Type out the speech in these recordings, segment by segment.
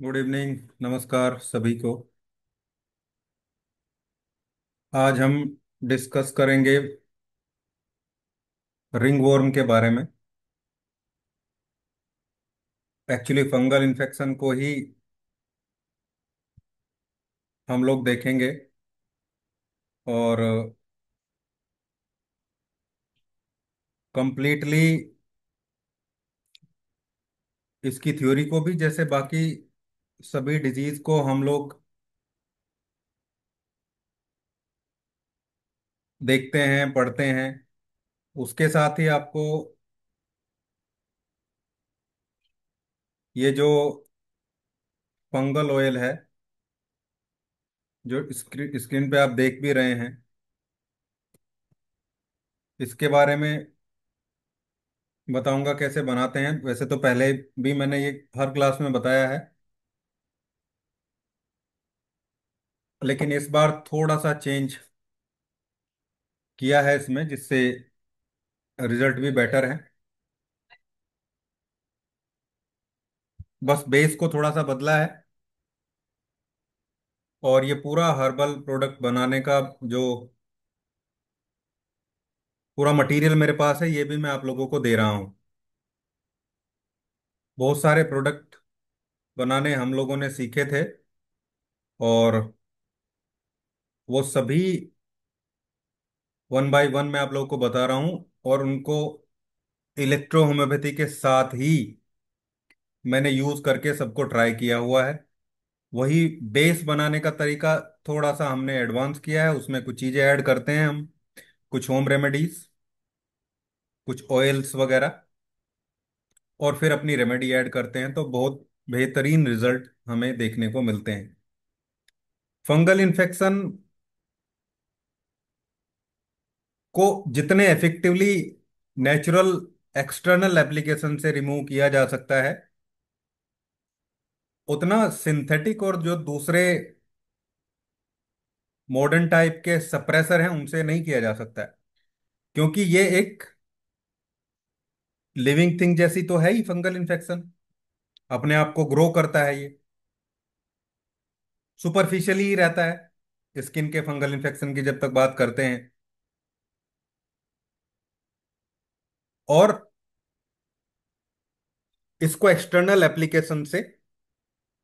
Good evening. नमस्कार सभी को। आज हम डिस्कस करेंगे रिंग वर्म के बारे में। एक्चुअली फंगल इन्फेक्शन को ही हम लोग देखेंगे और कंप्लीटली इसकी थ्योरी को भी, जैसे बाकी सभी डिजीज को हम लोग देखते हैं पढ़ते हैं, उसके साथ ही आपको ये जो फंगल ऑयल है जो स्क्रीन पे आप देख भी रहे हैं, इसके बारे में बताऊंगा कैसे बनाते हैं। वैसे तो पहले भी मैंने ये हर क्लास में बताया है, लेकिन इस बार थोड़ा सा चेंज किया है इसमें, जिससे रिजल्ट भी बेटर है। बस बेस को थोड़ा सा बदला है और ये पूरा हर्बल प्रोडक्ट बनाने का जो पूरा मटेरियल मेरे पास है, ये भी मैं आप लोगों को दे रहा हूँ। बहुत सारे प्रोडक्ट बनाने हम लोगों ने सीखे थे और वो सभी वन बाय वन मैं आप लोगों को बता रहा हूँ, और उनको इलेक्ट्रो होम्योपैथी के साथ ही मैंने यूज करके सबको ट्राई किया हुआ है। वही बेस बनाने का तरीका थोड़ा सा हमने एडवांस किया है, उसमें कुछ चीजें ऐड करते हैं हम, कुछ होम रेमेडीज, कुछ ऑयल्स वगैरह, और फिर अपनी रेमेडी ऐड करते हैं तो बहुत बेहतरीन रिजल्ट हमें देखने को मिलते हैं। फंगल इन्फेक्शन को जितने इफेक्टिवली नेचुरल एक्सटर्नल एप्लीकेशन से रिमूव किया जा सकता है, उतना सिंथेटिक और जो दूसरे मॉडर्न टाइप के सप्रेसर हैं उनसे नहीं किया जा सकता है। क्योंकि ये एक लिविंग थिंग जैसी तो है ही फंगल इन्फेक्शन, अपने आप को ग्रो करता है ये, सुपरफिशियली ही रहता है। स्किन के फंगल इन्फेक्शन की जब तक बात करते हैं, और इसको एक्सटर्नल एप्लीकेशन से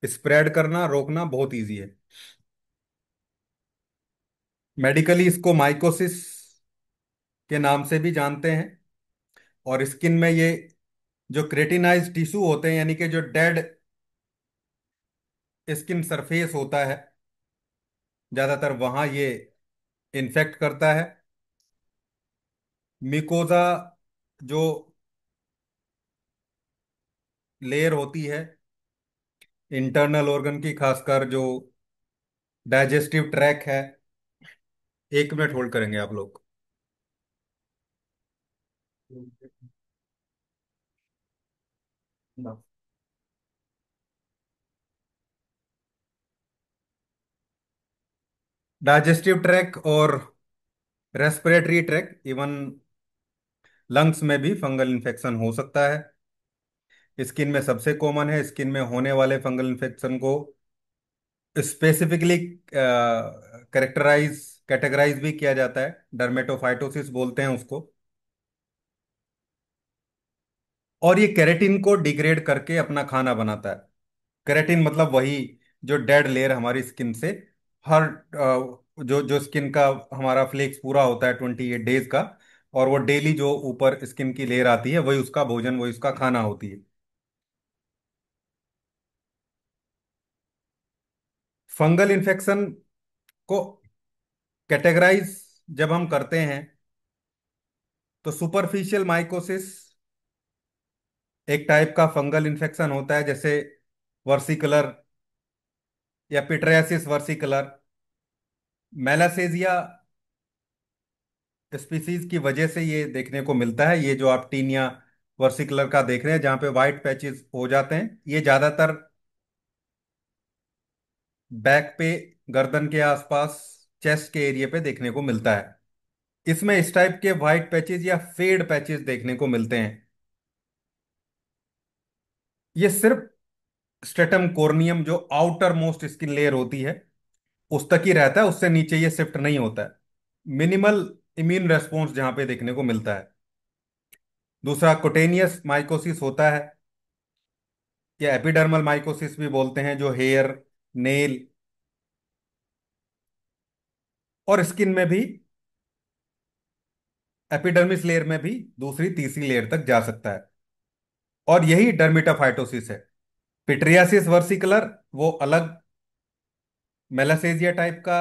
स्प्रेड करना रोकना बहुत इजी है। मेडिकली इसको माइकोसिस के नाम से भी जानते हैं। और स्किन में ये जो क्रेटिनाइज टिश्यू होते हैं, यानी कि जो डेड स्किन सरफेस होता है, ज्यादातर वहां ये इन्फेक्ट करता है। मिकोजा जो लेयर होती है इंटरनल ऑर्गन की, खासकर जो डाइजेस्टिव ट्रैक है। एक मिनट होल्ड करेंगे आप लोग। डाइजेस्टिव ट्रैक और रेस्पिरेटरी ट्रैक, इवन लंग्स में भी फंगल इन्फेक्शन हो सकता है। स्किन में सबसे कॉमन है। स्किन में होने वाले फंगल इन्फेक्शन को स्पेसिफिकली करेक्टराइज कैटेगराइज भी किया जाता है, डर्मेटोफाइटोसिस बोलते हैं उसको। और ये केराटिन को डिग्रेड करके अपना खाना बनाता है। केराटिन मतलब वही जो डेड लेयर हमारी स्किन से हर जो जो स्किन का हमारा फ्लेक्स पूरा होता है 28 डेज का, और वो डेली जो ऊपर स्किन की लेयर आती है वही उसका भोजन, वही उसका खाना होती है। फंगल इन्फेक्शन को कैटेगराइज जब हम करते हैं, तो सुपरफिशियल माइकोसिस एक टाइप का फंगल इन्फेक्शन होता है, जैसे वर्सिकुलर या पिट्रियासिस वर्सिकुलर। मेलासेजिया स्पीसीज की वजह से ये देखने को मिलता है। ये जो आप टीनिया वर्सिकुलर का देख रहे हैं जहाँ पे वाइट पैचेस हो जाते हैं, ये ज्यादातर बैक पे, गर्दन के आसपास, चेस्ट के एरिया पे देखने को मिलता है। इसमें इस टाइप के वाइट पैचेस या फेड पैचेस देखने को मिलते हैं। ये सिर्फ स्ट्रेटम कोर्नियम जो आउटर मोस्ट स्किन लेयर होती है उस तक ही रहता है, उससे नीचे ये शिफ्ट नहीं होता है। मिनिमल इम्यून रेस्पॉन्स जहां पे देखने को मिलता है। दूसरा कुटेनियस माइकोसिस होता है, या एपिडर्मल माइकोसिस भी बोलते हैं, जो हेयर, नेल और स्किन में भी, एपिडर्मिस लेयर में भी दूसरी तीसरी लेयर तक जा सकता है। और यही डर्मिटोफाइटोसिस है। पिट्रियासिस वर्सिकुलर वो अलग मेलासेजिया टाइप का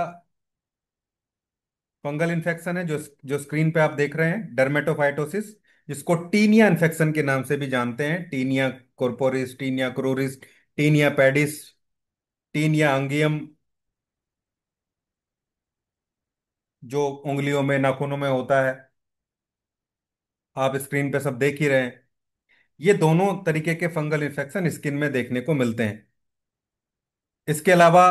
फंगल इन्फेक्शन है, जो जो स्क्रीन पे आप देख रहे हैं, डर्मेटोफाइटोसिस, जिसको टीनिया इन्फेक्शन के नाम से भी जानते हैं। Tinea corporis, tinea cruris, tinea pedis, tinea unguium, जो उंगलियों में, नाखूनों में होता है। आप स्क्रीन पे सब देख ही रहे हैं। ये दोनों तरीके के फंगल इन्फेक्शन स्किन में देखने को मिलते हैं। इसके अलावा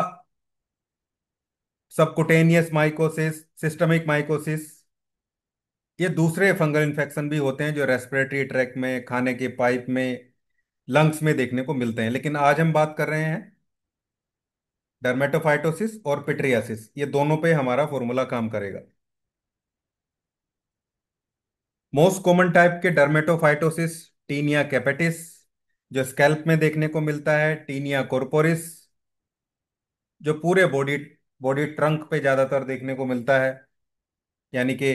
सबकुटेनियस माइकोसिस, सिस्टमिक माइकोसिस, ये दूसरे फंगल इन्फेक्शन भी होते हैं जो रेस्पिरेटरी ट्रैक्ट में, खाने के पाइप में, लंग्स में देखने को मिलते हैं। लेकिन आज हम बात कर रहे हैं डर्मेटोफाइटोसिस और पिट्रियासिस, ये दोनों पे हमारा फॉर्मूला काम करेगा। मोस्ट कॉमन टाइप के डर्मेटोफाइटोसिस, टीनिया कैपेटिस, जो स्कैल्प में देखने को मिलता है, टीनिया कॉर्पोरिस, जो पूरे बॉडी बॉडी ट्रंक पे ज्यादातर देखने को मिलता है, यानी कि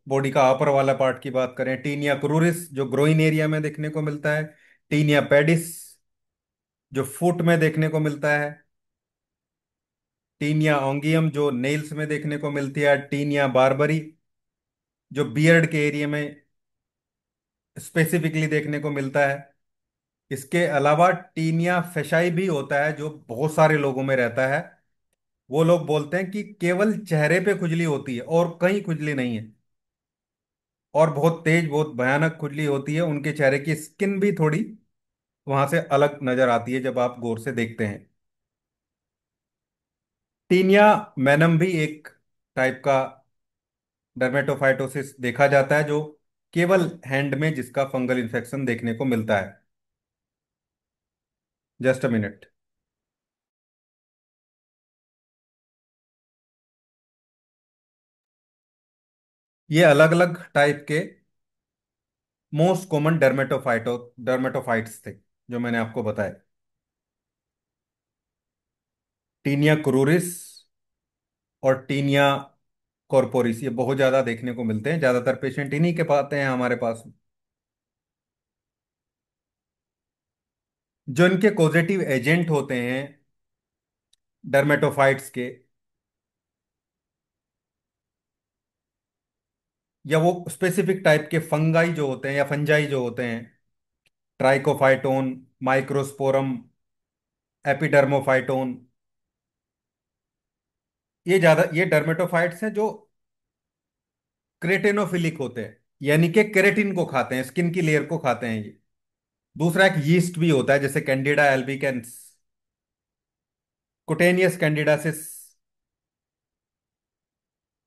बॉडी का अपर वाला पार्ट की बात करें, टीनिया क्रूरिस जो ग्रोइन एरिया में देखने को मिलता है, टीनिया पेडिस जो फुट में देखने को मिलता है, टीनिया ओंगियम जो नेल्स में देखने को मिलती है, टीनिया बार्बरी जो बियर्ड के एरिया में स्पेसिफिकली देखने को मिलता है। इसके अलावा टीनिया फेशाई भी होता है, जो बहुत सारे लोगों में रहता है। वो लोग बोलते हैं कि केवल चेहरे पे खुजली होती है और कहीं खुजली नहीं है, और बहुत तेज, बहुत भयानक खुजली होती है। उनके चेहरे की स्किन भी थोड़ी वहां से अलग नजर आती है जब आप गौर से देखते हैं। टीनिया मैनम भी एक टाइप का डर्मेटोफाइटोसिस देखा जाता है, जो केवल हैंड में जिसका फंगल इन्फेक्शन देखने को मिलता है। Just a minute. ये अलग अलग टाइप के मोस्ट कॉमन डर्मेटोफाइट्स थे जो मैंने आपको बताया। टीनिया क्रूरिस और टीनिया कॉर्पोरिस ये बहुत ज्यादा देखने को मिलते हैं, ज्यादातर पेशेंट इन्हीं के पाते हैं हमारे पास। जो इनके कॉजेटिव एजेंट होते हैं डर्मेटोफाइट्स के, या वो स्पेसिफिक टाइप के फंगाई जो होते हैं या फंजाई जो होते हैं, ट्राइकोफाइटोन, माइक्रोस्पोरम, एपिडर्मोफाइटोन, ये डर्मेटोफाइट्स हैं जो क्रेटेनोफिलिक होते हैं, यानी कि केरेटिन को खाते हैं, स्किन की लेयर को खाते हैं ये। दूसरा एक यीस्ट भी होता है, जैसे कैंडिडा एल्बिकेंस, कुटेनियस कैंडिडासिस,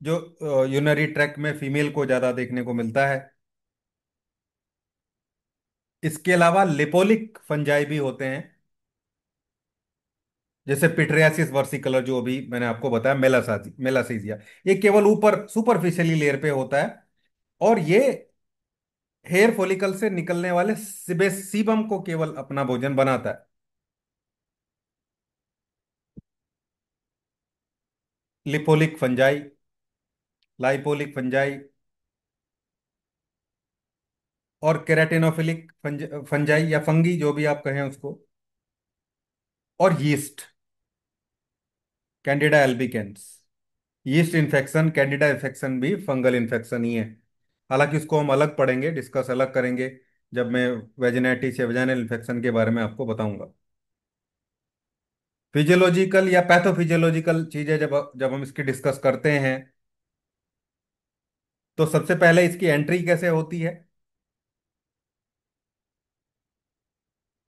जो यूनरी ट्रैक्ट में फीमेल को ज्यादा देखने को मिलता है। इसके अलावा लिपोलिक फंजाई भी होते हैं, जैसे पिट्रियासिस वर्सिकलर जो अभी मैंने आपको बताया, मेलासीजिया। ये केवल ऊपर सुपरफिशियली लेयर पे होता है, और ये हेयर फॉलिकल से निकलने वाले सीबम को केवल अपना भोजन बनाता है। लिपोलिक फंजाई, लाइपोलिक फंजाई और केराटिनोफिलिक फंजाई या फंगी, जो भी आप कहें उसको, और yeast, Candida albicans. Yeast infection, Candida infection भी फंगल इन्फेक्शन ही है। हालांकि उसको हम अलग पढ़ेंगे, डिस्कस अलग करेंगे, जब मैं वेजिनाइटिस या वेजाइनल इन्फेक्शन के बारे में आपको बताऊंगा। फिजियोलॉजिकल या पैथोफिजियोलॉजिकल चीजें जब जब हम इसकी डिस्कस करते हैं, तो सबसे पहले इसकी एंट्री कैसे होती है।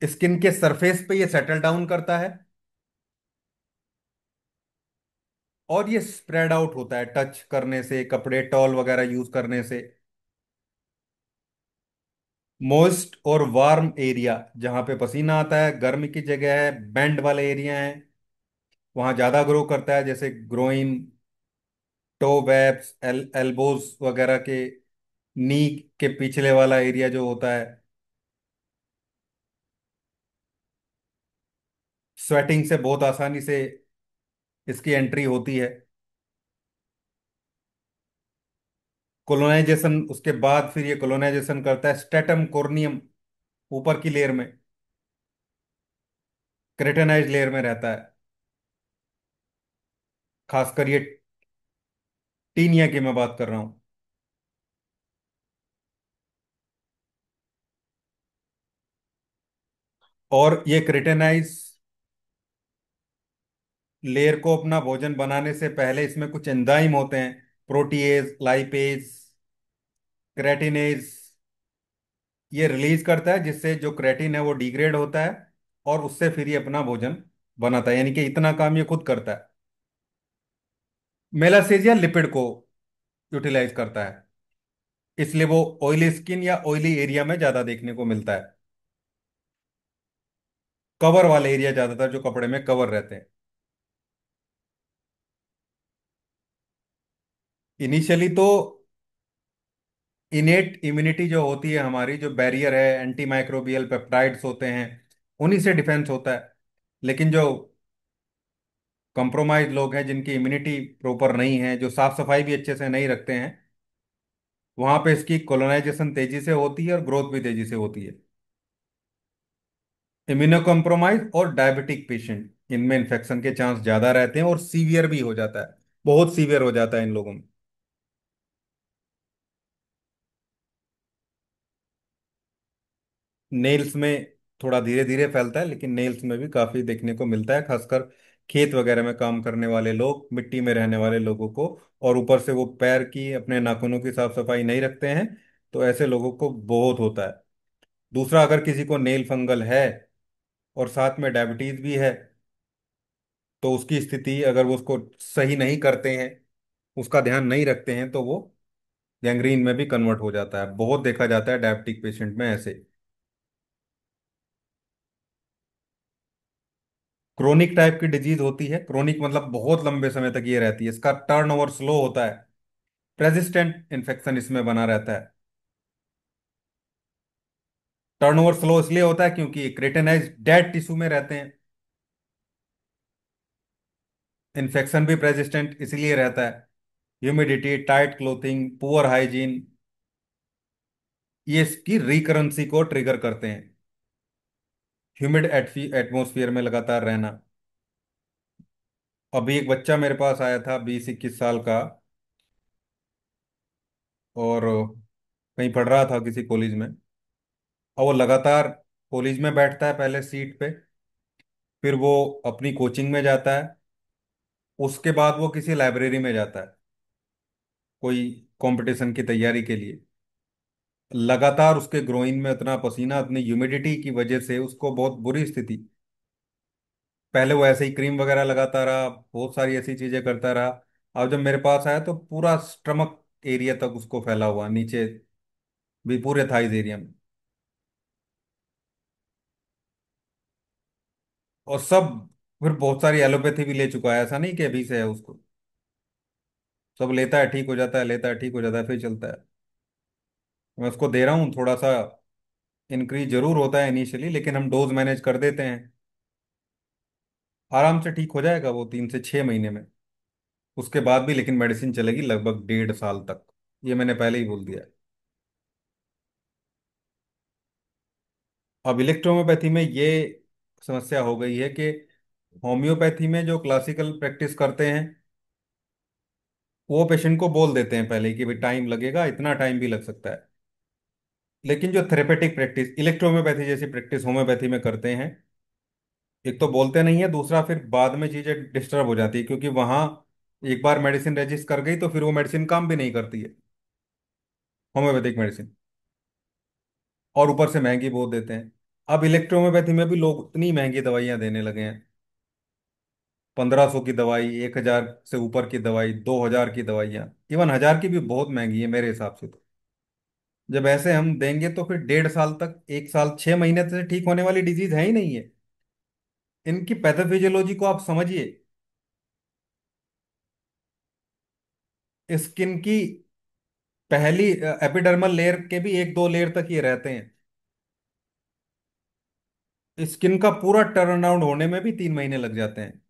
स्किन के सरफेस पे ये सेटल डाउन करता है, और ये स्प्रेड आउट होता है टच करने से, कपड़े, टॉल वगैरह यूज करने से। मोइस्ट और वार्म एरिया, जहाँ पे पसीना आता है, गर्मी की जगह है, बैंड वाले एरिया हैं, वहाँ ज़्यादा ग्रो करता है, जैसे ग्रोइन, टो वेब्स, एल्बोज वगैरह के, नी के पिछले वाला एरिया जो होता है। स्वेटिंग से बहुत आसानी से इसकी एंट्री होती है। कोलोनाइजेशन उसके बाद फिर ये कोलोनाइजेशन करता है स्ट्रेटम कोर्नियम, ऊपर की लेयर में, क्रेटेनाइज लेयर में रहता है। खासकर ये टीनिया की मैं बात कर रहा हूँ। और ये क्रेटेनाइज लेयर को अपना भोजन बनाने से पहले इसमें कुछ एंजाइम होते हैं, प्रोटीएज, लाइपेज, क्रेटिनेज, ये रिलीज करता है, जिससे जो क्रेटिन है वो डिग्रेड होता है, और उससे फिर ये अपना भोजन बनाता है, यानी कि इतना काम ये खुद करता है। मेलासेजिया लिपिड को यूटिलाइज करता है, इसलिए वो ऑयली स्किन या ऑयली एरिया में ज्यादा देखने को मिलता है। कवर वाले एरिया ज्यादातर जो कपड़े में कवर रहते हैं। इनिशियली तो इनेट इम्यूनिटी जो होती है हमारी, जो बैरियर है, एंटी माइक्रोबियल पेप्टाइड्स होते हैं, उन्हीं से डिफेंस होता है। लेकिन जो कंप्रोमाइज लोग हैं, जिनकी इम्यूनिटी प्रॉपर नहीं है, जो साफ सफाई भी अच्छे से नहीं रखते हैं, वहां पे इसकी कोलोनाइजेशन तेजी से होती है और ग्रोथ भी तेजी से होती है। इम्यूनो कॉम्प्रोमाइज और डायबिटिक पेशेंट, इनमें इन्फेक्शन के चांस ज्यादा रहते हैं, और सीवियर भी हो जाता है, बहुत सीवियर हो जाता है इन लोगों में। नेल्स में थोड़ा धीरे धीरे फैलता है, लेकिन नेल्स में भी काफी देखने को मिलता है, खासकर खेत वगैरह में काम करने वाले लोग, मिट्टी में रहने वाले लोगों को। और ऊपर से वो पैर की, अपने नाखूनों की साफ सफाई नहीं रखते हैं, तो ऐसे लोगों को बहुत होता है। दूसरा, अगर किसी को नेल फंगल है और साथ में डायबिटीज भी है, तो उसकी स्थिति, अगर वो उसको सही नहीं करते हैं, उसका ध्यान नहीं रखते हैं, तो वो गैंग्रीन में भी कन्वर्ट हो जाता है। बहुत देखा जाता है डायबिटिक पेशेंट में ऐसे। क्रोनिक टाइप की डिजीज होती है, क्रोनिक मतलब बहुत लंबे समय तक ये रहती है, इसका टर्नओवर स्लो होता है, रेजिस्टेंट इन्फेक्शन इसमें बना रहता है। टर्नओवर स्लो इसलिए होता है क्योंकि क्रेटेनाइज डेड टिश्यू में रहते हैं। इन्फेक्शन भी रेजिस्टेंट इसलिए रहता है, humidity, tight clothing, poor hygiene, ये इसकी रिकरेंसी को ट्रिगर करते हैं। ह्यूमिड एटमोसफियर में लगातार रहना। अभी एक बच्चा मेरे पास आया था, 20-21 साल का, और कहीं पढ़ रहा था किसी कॉलेज में, और वो लगातार कॉलेज में बैठता है पहले सीट पे, फिर वो अपनी कोचिंग में जाता है, उसके बाद वो किसी लाइब्रेरी में जाता है कोई कंपटीशन की तैयारी के लिए। लगातार उसके ग्रोइन में इतना पसीना, इतनी ह्यूमिडिटी की वजह से उसको बहुत बुरी स्थिति। पहले वो ऐसे ही क्रीम वगैरह लगाता रहा, बहुत सारी ऐसी चीजें करता रहा। अब जब मेरे पास आया तो पूरा स्टमक एरिया तक उसको फैला हुआ, नीचे भी पूरे थाइज एरिया में। और सब, फिर बहुत सारी एलोपैथी भी ले चुका है, ऐसा नहीं कि अभी से है उसको। सब लेता है, ठीक हो जाता है, लेता है, ठीक हो जाता है, फिर चलता है। मैं उसको दे रहा हूँ थोड़ा सा, इंक्रीज जरूर होता है इनिशियली, लेकिन हम डोज मैनेज कर देते हैं। आराम से ठीक हो जाएगा वो 3 से 6 महीने में। उसके बाद भी लेकिन मेडिसिन चलेगी लगभग 1.5 साल तक, ये मैंने पहले ही बोल दिया है। अब इलेक्ट्रोहोम्योपैथी में ये समस्या हो गई है कि होम्योपैथी में जो क्लासिकल प्रैक्टिस करते हैं, वो पेशेंट को बोल देते हैं पहले ही कि भाई टाइम लगेगा, इतना टाइम भी लग सकता है। लेकिन जो थेरेपेटिक प्रैक्टिस इलेक्ट्रोहोम्योपैथी जैसी प्रैक्टिस होम्योपैथी में करते हैं, एक तो बोलते नहीं है, दूसरा फिर बाद में चीजें डिस्टर्ब हो जाती है, क्योंकि वहां एक बार मेडिसिन रजिस्ट कर गई तो फिर वो मेडिसिन काम भी नहीं करती है, होम्योपैथिक मेडिसिन। और ऊपर से महंगी बहुत देते हैं। अब इलेक्ट्रोहोम्योपैथी में भी लोग इतनी महंगी दवाइयां देने लगे हैं, 1500 की दवाई, 1000 से ऊपर की दवाई, 2000 की दवाइयां, इवन 1000 की भी बहुत महंगी है मेरे हिसाब से तो। जब ऐसे हम देंगे तो फिर 1.5 साल तक, 1 साल 6 महीने से ठीक होने वाली डिजीज है ही नहीं है। इनकी पैथोफिजियोलॉजी को आप समझिए। स्किन की पहली एपिडर्मल लेयर के भी 1-2 लेयर तक ये रहते हैं। स्किन का पूरा टर्न अराउंड होने में भी 3 महीने लग जाते हैं।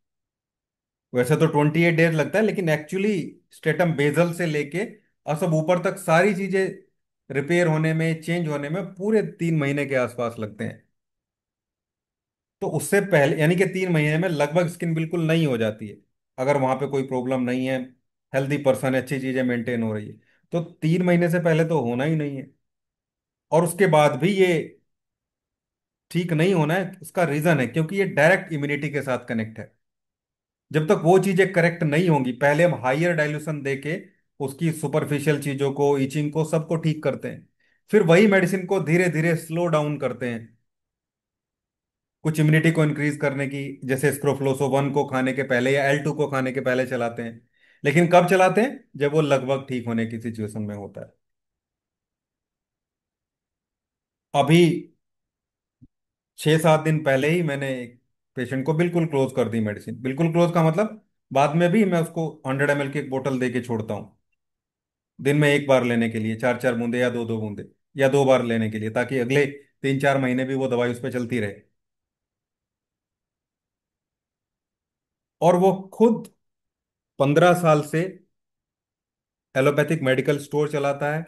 वैसे तो 28 डेज लगता है, लेकिन एक्चुअली स्टेटम बेसल से लेके और सब ऊपर तक सारी चीजें रिपेयर होने में, चेंज होने में पूरे 3 महीने के आसपास लगते हैं। तो उससे पहले यानी कि 3 महीने में लगभग स्किन बिल्कुल नई हो जाती है, अगर वहां पे कोई प्रॉब्लम नहीं है, हेल्दी पर्सन है, अच्छी चीजें मेंटेन हो रही है। तो 3 महीने से पहले तो होना ही नहीं है। और उसके बाद भी ये ठीक नहीं होना है, इसका रीजन है क्योंकि ये डायरेक्ट इम्यूनिटी के साथ कनेक्ट है। जब तक वो चीजें करेक्ट नहीं होंगी, पहले हम हाइयर डाइल्यूशन देके उसकी सुपरफिशियल चीजों को, इचिंग को, सबको ठीक करते हैं। फिर वही मेडिसिन को धीरे धीरे स्लो डाउन करते हैं, कुछ इम्यूनिटी को इंक्रीज करने की, जैसे स्क्रोफ्लोसोवन को खाने के पहले या L2 को खाने के पहले चलाते हैं। लेकिन कब चलाते हैं? जब वो लगभग ठीक होने की सिचुएशन में होता है। अभी 6-7 दिन पहले ही मैंने एक पेशेंट को बिल्कुल क्लोज कर दी मेडिसिन। बिल्कुल क्लोज का मतलब, बाद में भी मैं उसको 100 ml की एक बोतल दे के छोड़ता हूँ, दिन में एक बार लेने के लिए, 4-4 बूंदे या 2-2 बूंदे, या 2 बार लेने के लिए, ताकि अगले 3-4 महीने भी वो दवाई उस पर चलती रहे। और वो खुद 15 साल से एलोपैथिक मेडिकल स्टोर चलाता है।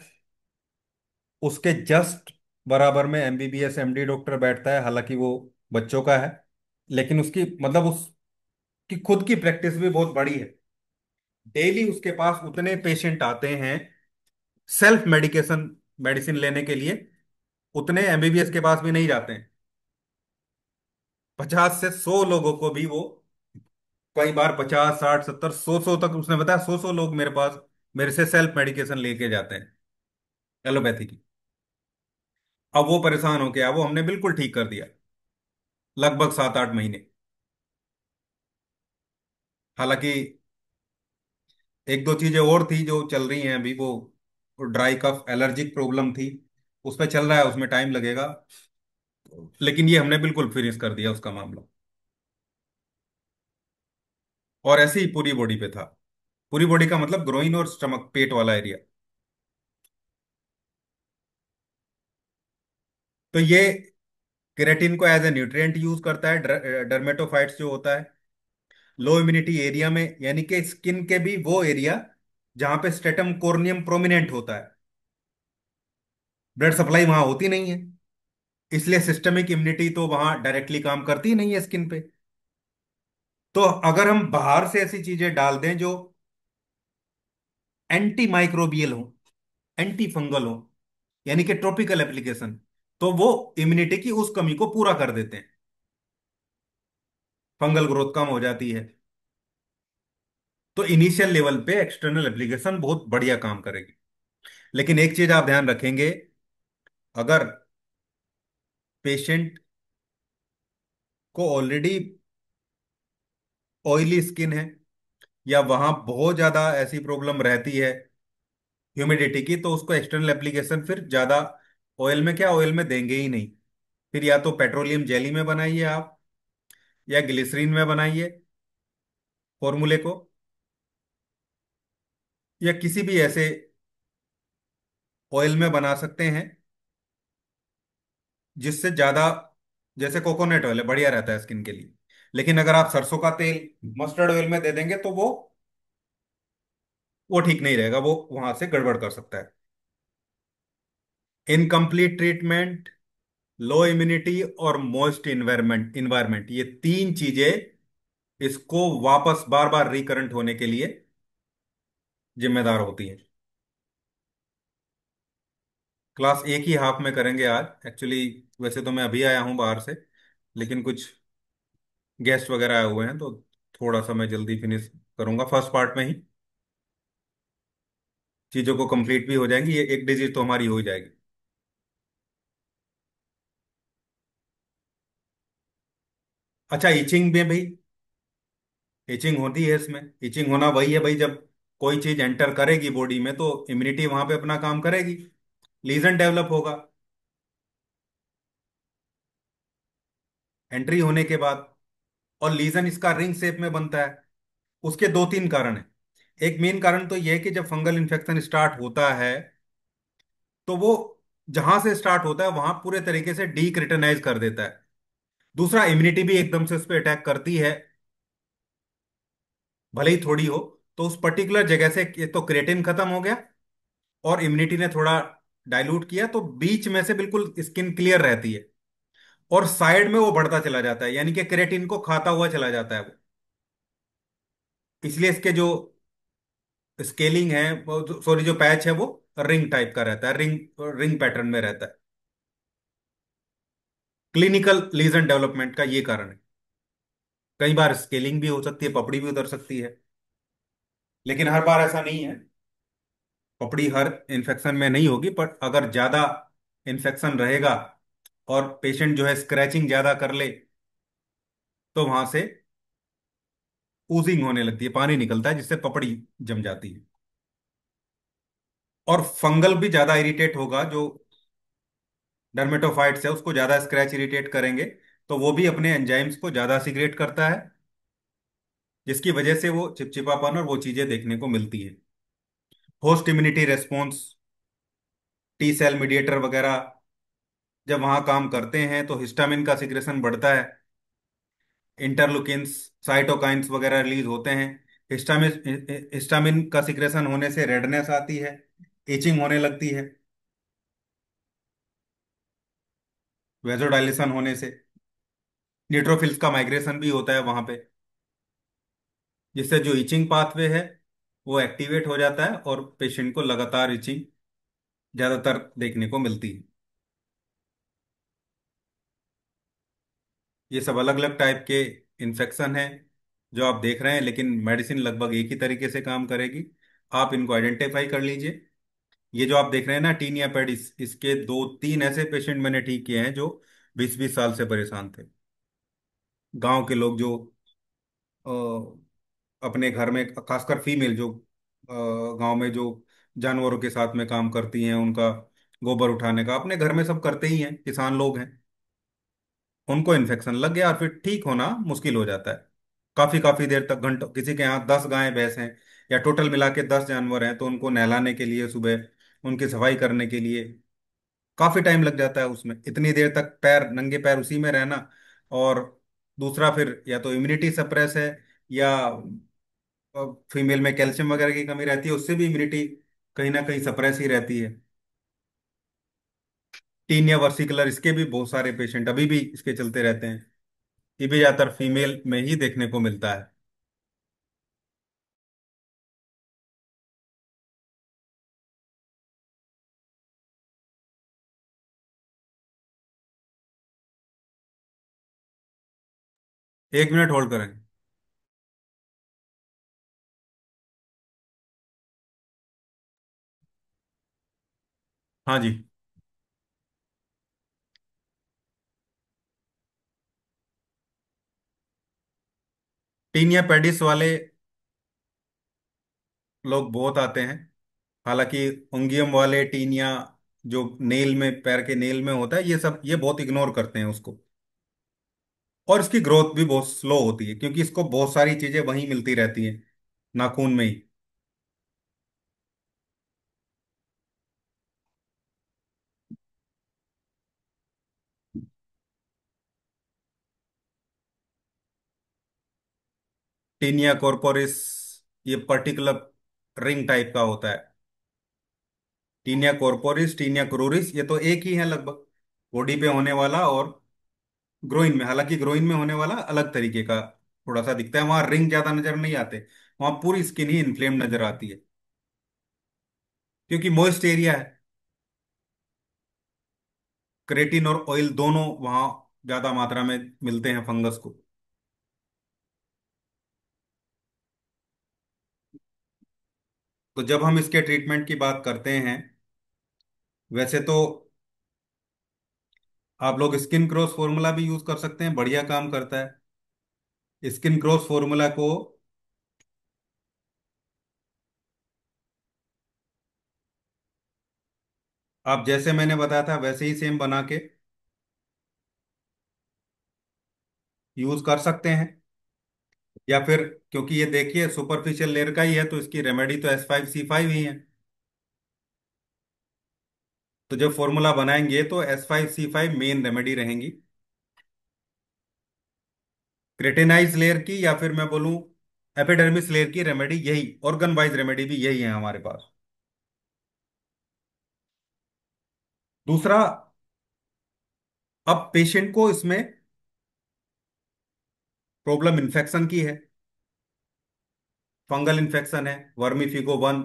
उसके जस्ट बराबर में MBBS MD डॉक्टर बैठता है, हालांकि वो बच्चों का है, लेकिन उसकी मतलब उसकी खुद की प्रैक्टिस भी बहुत बड़ी है। डेली उसके पास उतने पेशेंट आते हैं सेल्फ मेडिकेशन, मेडिसिन लेने के लिए, उतने MBBS के पास भी नहीं जाते हैं। 50 से 100 लोगों को भी वो, कई बार 50, 60, 70, 100 तक उसने बताया, 100 लोग मेरे पास, मेरे से सेल्फ मेडिकेशन लेके जाते हैं एलोपैथी की। अब वो परेशान हो गया, वो हमने बिल्कुल ठीक कर दिया, लगभग 7-8 महीने। हालांकि एक दो चीजें और थी जो चल रही हैं अभी, वो ड्राई कफ एलर्जिक प्रॉब्लम थी, उस पर चल रहा है, उसमें टाइम लगेगा। लेकिन ये हमने बिल्कुल फिनिश कर दिया उसका मामला। और ऐसे ही पूरी बॉडी पे था। पूरी बॉडी का मतलब ग्रोइन और स्टमक, पेट वाला एरिया। तो ये केराटिन को एज ए न्यूट्रिएंट यूज करता है डर्मेटोफाइट्स जो होता है लो इम्यूनिटी एरिया में, यानी कि स्किन के भी वो एरिया जहां पे स्टेटम कोर्नियम प्रोमिनेंट होता है। ब्लड सप्लाई वहां होती नहीं है, इसलिए सिस्टमिक इम्यूनिटी तो वहां डायरेक्टली काम करती ही नहीं है स्किन पे। तो अगर हम बाहर से ऐसी चीजें डाल दें जो एंटी माइक्रोबियल हो, एंटी फंगल हो, यानी कि ट्रॉपिकल एप्लीकेशन, तो वो इम्यूनिटी की उस कमी को पूरा कर देते हैं, फंगल ग्रोथ कम हो जाती है। तो इनिशियल लेवल पे एक्सटर्नल एप्लीकेशन बहुत बढ़िया काम करेगी। लेकिन एक चीज आप ध्यान रखेंगे, अगर पेशेंट को ऑलरेडी ऑयली स्किन है, या वहां बहुत ज्यादा ऐसी प्रॉब्लम रहती है ह्यूमिडिटी की, तो उसको एक्सटर्नल एप्लीकेशन फिर ज्यादा ऑयल में, क्या ऑयल में देंगे ही नहीं। फिर या तो पेट्रोलियम जेली में बनाइए आप, या ग्लिसरीन में बनाइए फॉर्मूले को, या किसी भी ऐसे ऑयल में बना सकते हैं जिससे ज्यादा, जैसे कोकोनट ऑयल है, बढ़िया रहता है स्किन के लिए। लेकिन अगर आप सरसों का तेल मस्टर्ड ऑयल में दे देंगे तो वो ठीक नहीं रहेगा, वो वहां से गड़बड़ कर सकता है। इनकम्प्लीट ट्रीटमेंट, लो इम्यूनिटी और मोइस्ट इन्वायरमेंट इन्वायरमेंट, ये तीन चीजें इसको वापस बार बार रिकरेंट होने के लिए जिम्मेदार होती हैं। क्लास एक ही हाफ में करेंगे आज एक्चुअली। वैसे तो मैं अभी आया हूं बाहर से, लेकिन कुछ गेस्ट वगैरह आए हुए हैं, तो थोड़ा सा मैं जल्दी फिनिश करूंगा फर्स्ट पार्ट में ही। चीजों को कंप्लीट भी हो जाएंगी, ये एक डिजिट तो हमारी हो ही जाएगी। अच्छा, इचिंग में भी, इचिंग होती है इसमें। इचिंग होना वही है भाई, जब कोई चीज एंटर करेगी बॉडी में तो इम्यूनिटी वहां पे अपना काम करेगी। लीजन डेवलप होगा। एंट्री होने के बाद, और लीजन इसका रिंग शेप में बनता है। उसके दो तीन कारण हैं। एक मेन कारण तो यह है कि जब फंगल इन्फेक्शन स्टार्ट होता है, तो वो जहां से स्टार्ट होता है वहां पूरे तरीके से डीक्रिटनाइज कर देता है। दूसरा, इम्यूनिटी भी एकदम से उस पर अटैक करती है, भले ही थोड़ी हो। तो उस पर्टिकुलर जगह से ये तो क्रेटिन खत्म हो गया, और इम्यूनिटी ने थोड़ा डाइल्यूट किया, तो बीच में से बिल्कुल स्किन क्लियर रहती है। और साइड में वो बढ़ता चला जाता है, यानी कि क्रेटिन को खाता हुआ चला जाता है वो। इसलिए इसके जो स्केलिंग है, सॉरी, जो पैच है वो रिंग टाइप का रहता है, रिंग रिंग पैटर्न में रहता है। क्लिनिकल लीजन डेवलपमेंट का ये कारण है। कई बार स्केलिंग भी हो सकती है, पपड़ी भी उतर सकती है, लेकिन हर बार ऐसा नहीं है। पपड़ी हर इन्फेक्शन में नहीं होगी, पर अगर ज्यादा इन्फेक्शन रहेगा और पेशेंट जो है स्क्रैचिंग ज्यादा कर ले, तो वहां से ऊजिंग होने लगती है, पानी निकलता है, जिससे पपड़ी जम जाती है। और फंगल भी ज्यादा इरिटेट होगा, जो डर्मेटोफाइट्स है उसको ज्यादा स्क्रैच इरिटेट करेंगे, तो वो भी अपने एंजाइम्स को ज्यादा सिक्रेट करता है, जिसकी वजह से वो चिपचिपापन और वो चीजें देखने को मिलती है। Host immunity response, T cell mediator वगैरह जब वहां काम करते हैं तो हिस्टामिन का सिक्रेशन बढ़ता है, इंटरलुकिन्स, साइटोकाइंस वगैरह रिलीज होते हैं। हिस्टामिन हिस्टामिन का सिक्रेशन होने से रेडनेस आती है, इचिंग होने लगती है, वेजोडाइलेशन होने से न्यूट्रोफिल्स का माइग्रेशन भी होता है वहां पे, जिससे जो इचिंग पाथवे है वो एक्टिवेट हो जाता है, और पेशेंट को लगातार इचिंग ज्यादातर देखने को मिलती है। ये सब अलग अलग टाइप के इन्फेक्शन हैं जो आप देख रहे हैं, लेकिन मेडिसिन लगभग एक ही तरीके से काम करेगी। आप इनको आइडेंटिफाई कर लीजिए। ये जो आप देख रहे हैं ना, टीनिया पेडिस, इसके दो तीन ऐसे पेशेंट मैंने ठीक किए हैं जो 20-20 साल से परेशान थे। गांव के लोग जो अपने घर में, खासकर फीमेल जो गांव में जो जानवरों के साथ में काम करती हैं, उनका गोबर उठाने का अपने घर में सब करते ही हैं, किसान लोग हैं। उनको इन्फेक्शन लग गया और फिर ठीक होना मुश्किल हो जाता है। काफी काफी देर तक, घंटों, किसी के यहाँ 10 गायें भैंस हैं, या टोटल मिला के 10 जानवर हैं, तो उनको नहलाने के लिए सुबह, उनकी सफाई करने के लिए काफी टाइम लग जाता है। उसमें इतनी देर तक पैर, नंगे पैर उसी में रहना। और दूसरा, फिर या तो इम्यूनिटी सप्रेस है, या फीमेल में कैल्शियम वगैरह की कमी रहती है, उससे भी इम्यूनिटी कहीं ना कहीं सप्रेस ही रहती है। टीनिया वर्सिकुलर, इसके भी बहुत सारे पेशेंट अभी भी इसके चलते रहते हैं। ये भी ज्यादातर फीमेल में ही देखने को मिलता है। एक मिनट होल्ड करें। हाँ जी। टीनिया पेडिस वाले लोग बहुत आते हैं। हालांकि उंगियम वाले टीनिया, जो नेल में, पैर के नेल में होता है, ये सब ये बहुत इग्नोर करते हैं उसको। और इसकी ग्रोथ भी बहुत स्लो होती है, क्योंकि इसको बहुत सारी चीजें वहीं मिलती रहती हैं, नाखून में ही। टीनिया कॉर्पोरिस, ये पर्टिकुलर रिंग टाइप का होता है। टीनिया कॉर्पोरिस, टीनिया क्रूरिस, ये तो एक ही है लगभग, बॉडी पे होने वाला। और ग्रोइन में, हालांकि ग्रोइन में होने वाला अलग तरीके का थोड़ा सा दिखता है, वहां रिंग ज्यादा नजर नहीं आते, वहां पूरी स्किन ही इन्फ्लेम नजर आती है, क्योंकि मॉइस्ट एरिया है। क्रेटिन और ऑयल दोनों वहां ज्यादा मात्रा में मिलते हैं फंगस को। तो जब हम इसके ट्रीटमेंट की बात करते हैं, वैसे तो आप लोग स्किन क्रॉस फॉर्मूला भी यूज कर सकते हैं, बढ़िया काम करता है। स्किन क्रॉस फॉर्मूला को, आप जैसे मैंने बताया था वैसे ही सेम बना के यूज कर सकते हैं। या फिर, क्योंकि ये देखिए सुपरफिशियल लेयर का ही है, तो इसकी रेमेडी तो S5C5 ही है। तो जब फॉर्मूला बनाएंगे तो S5C5 मेन रेमेडी रहेंगी। क्रेटेनाइज लेयर की, या फिर मैं बोलूं एपिडर्मिस लेयर की रेमेडी, यही ऑर्गन वाइज रेमेडी भी यही है हमारे पास। दूसरा, अब पेशेंट को इसमें प्रॉब्लम इन्फेक्शन की है। फंगल इन्फेक्शन है, वर्मीफिगो 1,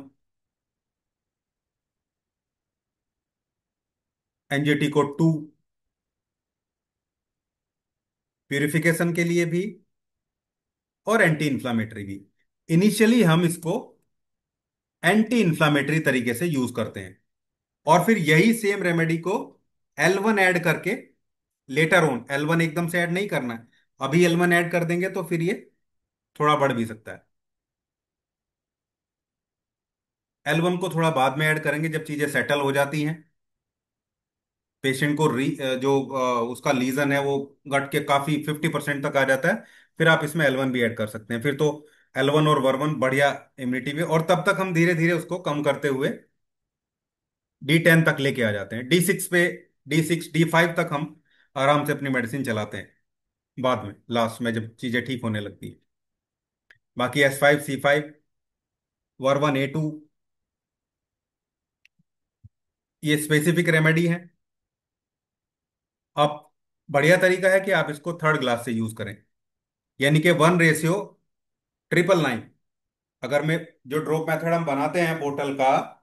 NJT-2, प्यूरिफिकेशन के लिए भी और एंटी इन्फ्लामेटरी भी। इनिशियली हम इसको एंटी इन्फ्लामेटरी तरीके से यूज करते हैं, और फिर यही सेम रेमेडी को L1 ऐड करके लेटर ऑन, L1 एकदम से ऐड नहीं करना है। अभी L1 ऐड कर देंगे तो फिर ये थोड़ा बढ़ भी सकता है। L1 को थोड़ा बाद में ऐड करेंगे जब चीजें सेटल हो जाती हैं। पेशेंट को जो उसका लीजन है वो घट के काफी 50% तक आ जाता है। फिर आप इसमें L1 भी ऐड कर सकते हैं, फिर तो L1 और वर्वन बढ़िया इम्यूनिटी भी, और तब तक हम धीरे धीरे उसको कम करते हुए D10 तक लेके आ जाते हैं। D6 पे, D6 D5 तक हम आराम से अपनी मेडिसिन चलाते हैं, बाद में लास्ट में जब चीजें ठीक होने लगती है। बाकी S5C5, वर्वन A2, ये स्पेसिफिक रेमेडी है। अब बढ़िया तरीका है कि आप इसको थर्ड ग्लास से यूज करें, यानी कि 1:999। अगर मैं, जो ड्रॉप मेथड हम बनाते हैं बोतल का,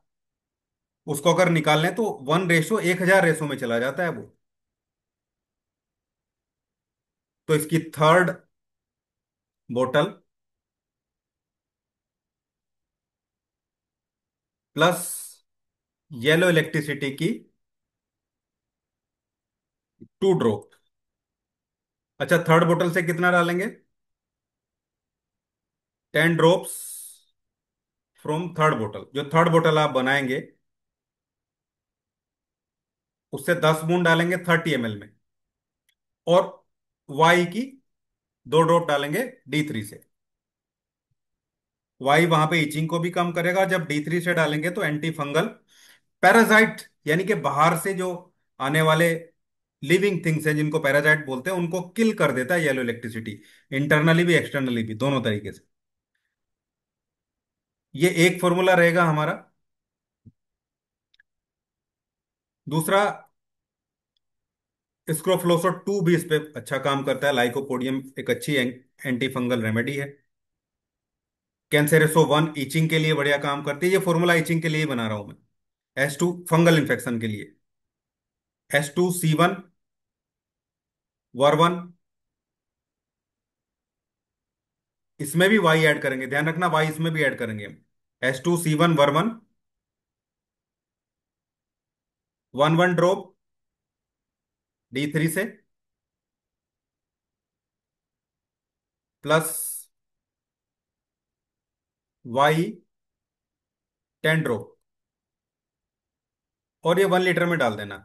उसको अगर निकाल लें तो 1:1000 में चला जाता है वो। तो इसकी थर्ड बोतल प्लस येलो इलेक्ट्रिसिटी की 2 ड्रॉप। अच्छा, थर्ड बोतल से कितना डालेंगे? 10 ड्रॉप्स फ्रॉम थर्ड बोतल। जो थर्ड बोतल आप बनाएंगे उससे 10 बूंद डालेंगे 30 ml में, और वाई की 2 ड्रॉप डालेंगे D3 से। वाई वहां पे इचिंग को भी कम करेगा। जब D3 से डालेंगे तो एंटी फंगल, पैरासाइट यानी कि बाहर से जो आने वाले लिविंग थिंग्स हैं जिनको पैरासाइट बोलते हैं, उनको किल कर देता है येलो इलेक्ट्रिसिटी, इंटरनली भी एक्सटर्नली भी, दोनों तरीके से। ये एक फॉर्मूला रहेगा हमारा। दूसरा, स्क्रोफ्लोसो 2 भी इस पे अच्छा काम करता है। लाइकोपोडियम एक अच्छी एंटी फंगल रेमेडी है। कैंसेरेसो 1 इचिंग के लिए बढ़िया काम करती है। ये फॉर्मूला इचिंग के लिए ही बना रहा हूं मैं। S2 फंगल इन्फेक्शन के लिए, S2C1 वर्वन, इसमें भी वाई ऐड करेंगे, ध्यान रखना वाई इसमें भी ऐड करेंगे हम। S2C1 वर्वन, 1 ड्रॉप D3 से, प्लस वाई 10 ड्रॉप, और ये 1 लीटर में डाल देना।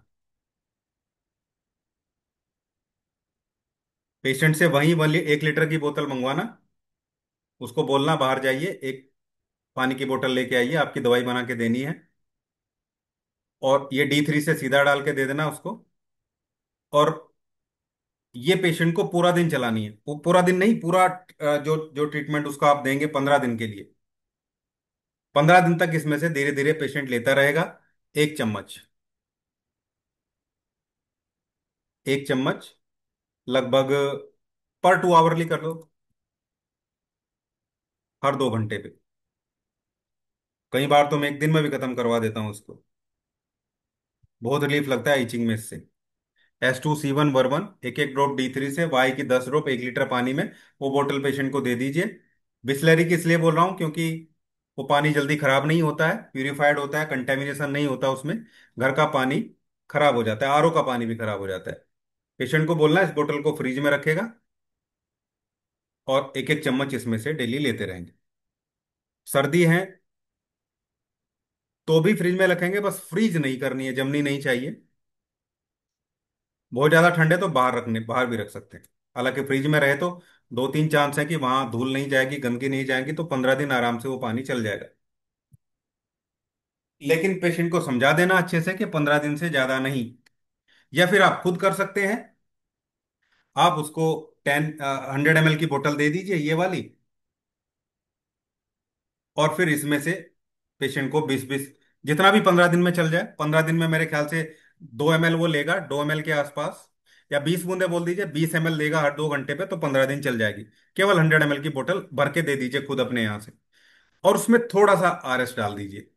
पेशेंट से वहीं 1 लीटर की बोतल मंगवाना, उसको बोलना बाहर जाइए, एक पानी की बोतल लेके आइए, आपकी दवाई बना के देनी है, और ये D3 से सीधा डाल के दे देना उसको। और ये पेशेंट को पूरा दिन चलानी है, पूरा दिन नहीं, पूरा जो जो ट्रीटमेंट उसको आप देंगे 15 दिन के लिए, 15 दिन तक इसमें से धीरे धीरे पेशेंट लेता रहेगा। 1 चम्मच, 1 चम्मच लगभग पर 2 आवरली कर लो, हर 2 घंटे पे। कई बार तो मैं एक दिन में भी खत्म करवा देता हूँ उसको। बहुत रिलीफ लगता है इचिंग में इससे। S2C1 वर्वन, एक एक ड्रॉप D3 से, वाई की 10 ड्रॉप 1 लीटर पानी में, वो बोतल पेशेंट को दे दीजिए। बिस्लरी की इसलिए बोल रहा हूँ क्योंकि वो पानी जल्दी खराब नहीं होता है, प्यूरिफाइड होता है, कंटेमिनेशन नहीं होता उसमें। घर का पानी खराब हो जाता है, RO का पानी भी खराब हो जाता है। पेशेंट को बोलना है इस बोतल को फ्रिज में रखेगा, और एक एक चम्मच इसमें से डेली लेते रहेंगे। सर्दी है तो भी फ्रिज में रखेंगे, बस फ्रीज नहीं करनी है, जमनी नहीं चाहिए। बहुत ज्यादा ठंडे तो बाहर रखने, बाहर भी रख सकते हैं। हालांकि फ्रिज में रहे तो दो तीन चांस है कि वहां धूल नहीं जाएगी, गंदगी नहीं जाएगी, तो 15 दिन आराम से वो पानी चल जाएगा। लेकिन पेशेंट को समझा देना अच्छे से कि 15 दिन से ज्यादा नहीं। या फिर आप खुद कर सकते हैं। आप उसको 100 ml की बोतल दे दीजिए, ये वाली। और फिर इसमें से पेशेंट को 20-20, जितना भी 15 दिन में चल जाए। 15 दिन में मेरे ख्याल से 2 ml वो लेगा, 2 ml के आसपास। या 20 बूंदे बोल दीजिए, 20 ml लेगा हर 2 घंटे पे, तो 15 दिन चल जाएगी। केवल 100 ml की बोतल भर के दे दीजिए खुद अपने यहाँ से। और उसमें थोड़ा सा आरएस डाल दीजिए,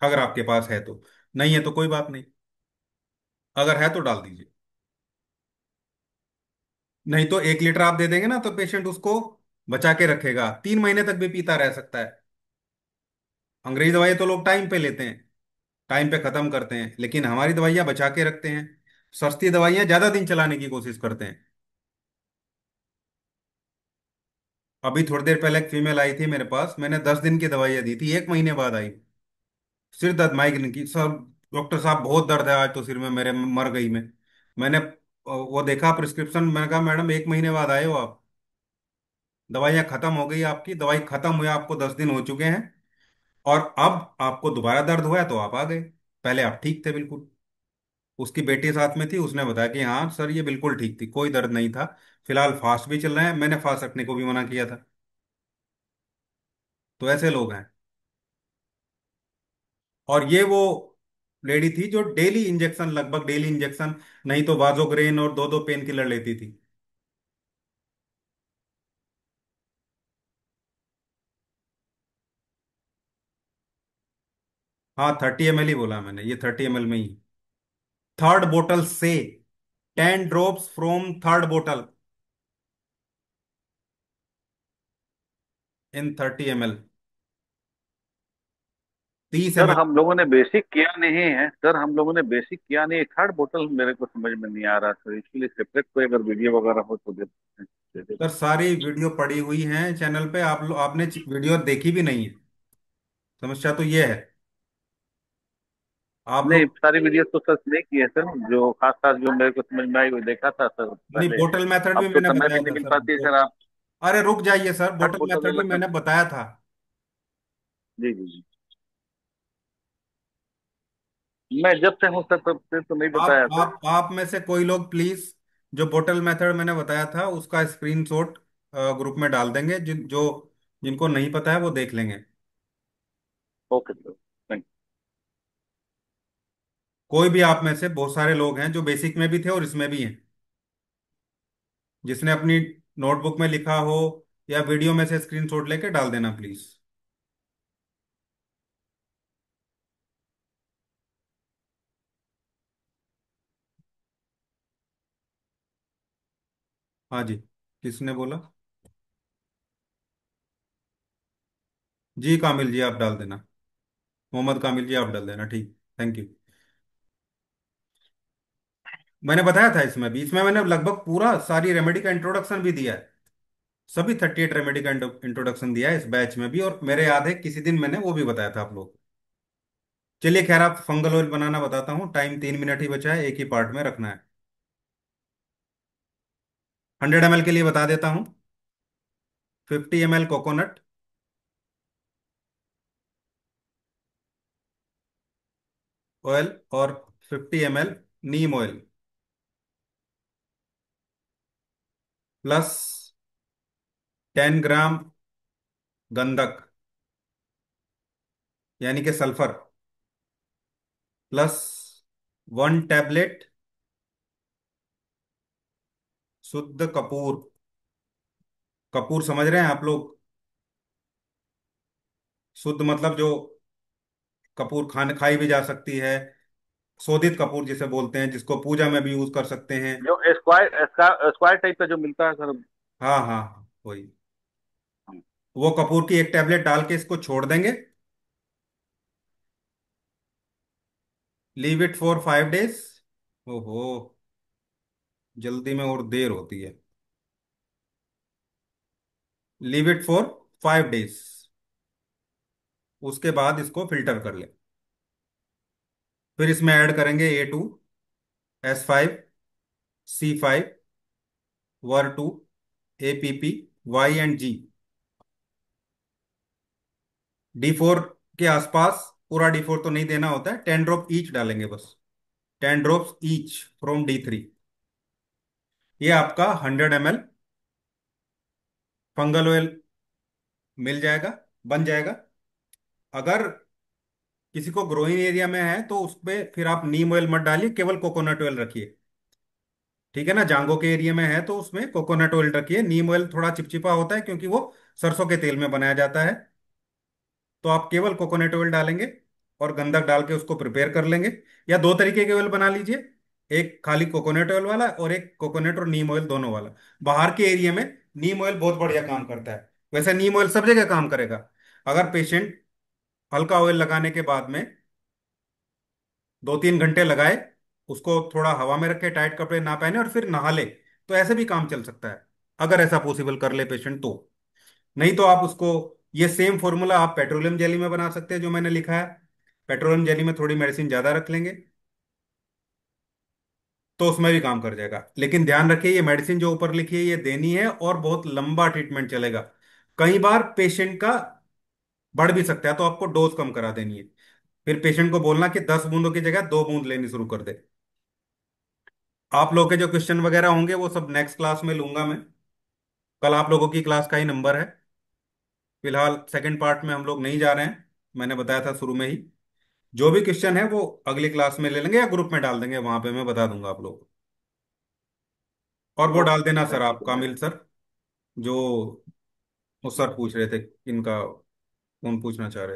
अगर आपके पास है तो। नहीं है तो कोई बात नहीं, अगर है तो डाल दीजिए। नहीं तो 1 लीटर आप दे देंगे ना, तो पेशेंट उसको बचा के रखेगा, 3 महीने तक भी पीता रह सकता है। अंग्रेजी दवाई तो लोग टाइम पे लेते हैं, टाइम पे खत्म करते हैं, लेकिन हमारी दवाइयाँ बचा के रखते हैं। सस्ती दवाइयाँ ज्यादा दिन चलाने की कोशिश करते हैं। अभी थोड़ी देर पहले एक फीमेल आई थी मेरे पास, मैंने 10 दिन की दवाइयाँ दी थी, 1 महीने बाद आई। सिर दर्द, माइग्रेन की सर। डॉक्टर साहब बहुत दर्द है आज तो सिर में मेरे, मर गई मैं। मैंने वो देखा प्रिस्क्रिप्शन, मैंने कहा मैडम 1 महीने बाद आए हो आप, दवाइयाँ खत्म हो गई आपकी, दवाई खत्म हुए आपको 10 दिन हो चुके हैं। और अब आपको दोबारा दर्द हुआ है तो आप आ गए, पहले आप ठीक थे बिल्कुल। उसकी बेटी साथ में थी, उसने बताया कि हाँ सर ये बिल्कुल ठीक थी, कोई दर्द नहीं था। फिलहाल फास्ट भी चल रहे हैं, मैंने फास्ट रखने को भी मना किया था। तो ऐसे लोग हैं। और ये वो लेडी थी जो डेली इंजेक्शन, लगभग डेली इंजेक्शन, नहीं तो वाजोग्रेन और दो दो पेन किलर लेती थी। हाँ 30 ml ही बोला मैंने, ये 30 ml में ही। थर्ड बोतल से, 10 ड्रॉप्स फ्रॉम थर्ड बोतल इन 30 ml। 30 ml। सर हम लोगों ने बेसिक किया नहीं है, सर हम लोगों ने बेसिक किया नहीं है। थर्ड बोतल मेरे को समझ में नहीं आ रहा सर, इसके लिए सेपरेट कोई अगर वीडियो वगैरह हो तो दे दे। सर सारी वीडियो पड़ी हुई हैं चैनल पे, आपने वीडियो देखी भी नहीं है। समस्या तो ये है, आप नहीं, लोग। सारी वीडियो तो सर नहीं की है सर, जो खास खास जो मेरे को समझ में आई वो देखा था सर नहीं, पहले। बोतल मेथड भी अब तो मैंने समय भी बताया नहीं था मिल सर पाती है सर आप। अरे रुक जाइए सर, थर्ड बोतल बोतल मेथड भी अलग मैंने कर। बताया था। जी जी जी। मैं जब से हूँ सर तब से तो नहीं बताया सर। आप में से कोई लोग प्लीज, जो बोतल मेथड मैंने बताया था उसका स्क्रीनशॉट ग्रुप में डाल देंगे, जिनको नहीं पता है वो देख लेंगे। ओके सर, थैंक कोई भी आप में से, बहुत सारे लोग हैं जो बेसिक में भी थे और इसमें भी हैं, जिसने अपनी नोटबुक में लिखा हो या वीडियो में से स्क्रीनशॉट लेके डाल देना प्लीज। हाँ जी, किसने बोला? जी कामिल जी आप डाल देना, मोहम्मद कामिल जी आप डाल देना, ठीक, थैंक यू। मैंने बताया था इसमें भी, इसमें मैंने लगभग पूरा सारी रेमेडी का इंट्रोडक्शन भी दिया है। सभी 38 रेमेडी का इंट्रोडक्शन दिया है इस बैच में भी, और मेरे याद है किसी दिन मैंने वो भी बताया था आप लोग। चलिए खैर, आप फंगल ऑयल बनाना बताता हूँ, टाइम 3 मिनट ही बचा है, एक ही पार्ट में रखना है। 100 ml के लिए बता देता हूँ। 50 ml कोकोनट ऑयल, और 50 ml नीम ऑयल, प्लस 10 ग्राम गंधक, यानी कि सल्फर, प्लस 1 टैबलेट शुद्ध कपूर। कपूर समझ रहे हैं आप लोग? शुद्ध मतलब जो कपूर खाने खाई भी जा सकती है, शोधित कपूर जिसे बोलते हैं, जिसको पूजा में भी यूज कर सकते हैं। जो स्क्वायर स्क्वायर टाइप का जो मिलता है सर। हाँ हाँ वही। वो कपूर की 1 टैबलेट डाल के इसको छोड़ देंगे। Leave it for 5 days. ओहो, जल्दी में और देर होती है। लीव इट फॉर 5 डेज, उसके बाद इसको फिल्टर कर ले। फिर इसमें ऐड करेंगे A2, S5, C5, Ver2, APP, Y and G। D4 के आसपास, पूरा D4 तो नहीं देना होता है, 10 ड्रॉप ईच डालेंगे बस। 10 ड्रॉप्स ईच फ्रॉम D3। ये आपका 100 ml फंगल ऑयल मिल जाएगा, बन जाएगा। अगर किसी को ग्रोइंग एरिया में है तो उस पे फिर आप नीम ऑयल मत डालिए, केवल कोकोनट ऑयल रखिए। ठीक है ना, जांघों के एरिया में है तो उसमें कोकोनट ऑयल रखिए। नीम ऑयल थोड़ा चिपचिपा होता है क्योंकि वो सरसों के तेल में बनाया जाता है। तो आप केवल कोकोनट ऑयल डालेंगे और गंधक डाल के उसको प्रिपेयर कर लेंगे। या दो तरीके के ऑयल बना लीजिए, एक खाली कोकोनट ऑयल वाला और एक कोकोनट और नीम ऑयल दोनों वाला। बाहर के एरिया में नीम ऑयल बहुत बढ़िया काम करता है। वैसे नीम ऑयल सब जगह काम करेगा। अगर पेशेंट हल्का ऑयल लगाने के बाद में 2-3 घंटे लगाए, उसको थोड़ा हवा में रखे, टाइट कपड़े ना पहने और फिर नहा ले, तो ऐसे भी काम चल सकता है। अगर ऐसा पॉसिबल कर ले पेशेंट तो। नहीं तो आप उसको, ये सेम फॉर्मूला आप पेट्रोलियम जेली में बना सकते हैं जो मैंने लिखा है। पेट्रोलियम जेली में थोड़ी मेडिसिन ज्यादा रख लेंगे तो उसमें भी काम कर जाएगा। लेकिन ध्यान रखिए, ये मेडिसिन जो ऊपर लिखी है ये देनी है और बहुत लंबा ट्रीटमेंट चलेगा। कई बार पेशेंट का बढ़ भी सकता है तो आपको डोज कम करा देनी है। फिर पेशेंट को बोलना कि 10 बूंदों की जगह 2 बूंद लेनी शुरू कर दे। आप लोग के जो क्वेश्चन वगैरह होंगे वो सब नेक्स्ट क्लास में लूंगा मैं। कल आप लोगों की क्लास का ही नंबर है। फिलहाल सेकंड पार्ट में हम लोग नहीं जा रहे हैं, मैंने बताया था शुरू में ही। जो भी क्वेश्चन है वो अगली क्लास में ले लेंगे या ग्रुप में डाल देंगे, वहां पे मैं बता दूंगा आप लोग को। और वो डाल ओके देना सर, सर, ठीक आप है मैं। कामिल सर, जो वो सर पूछ रहे थे इनका, कौन पूछना चाह रहे थे।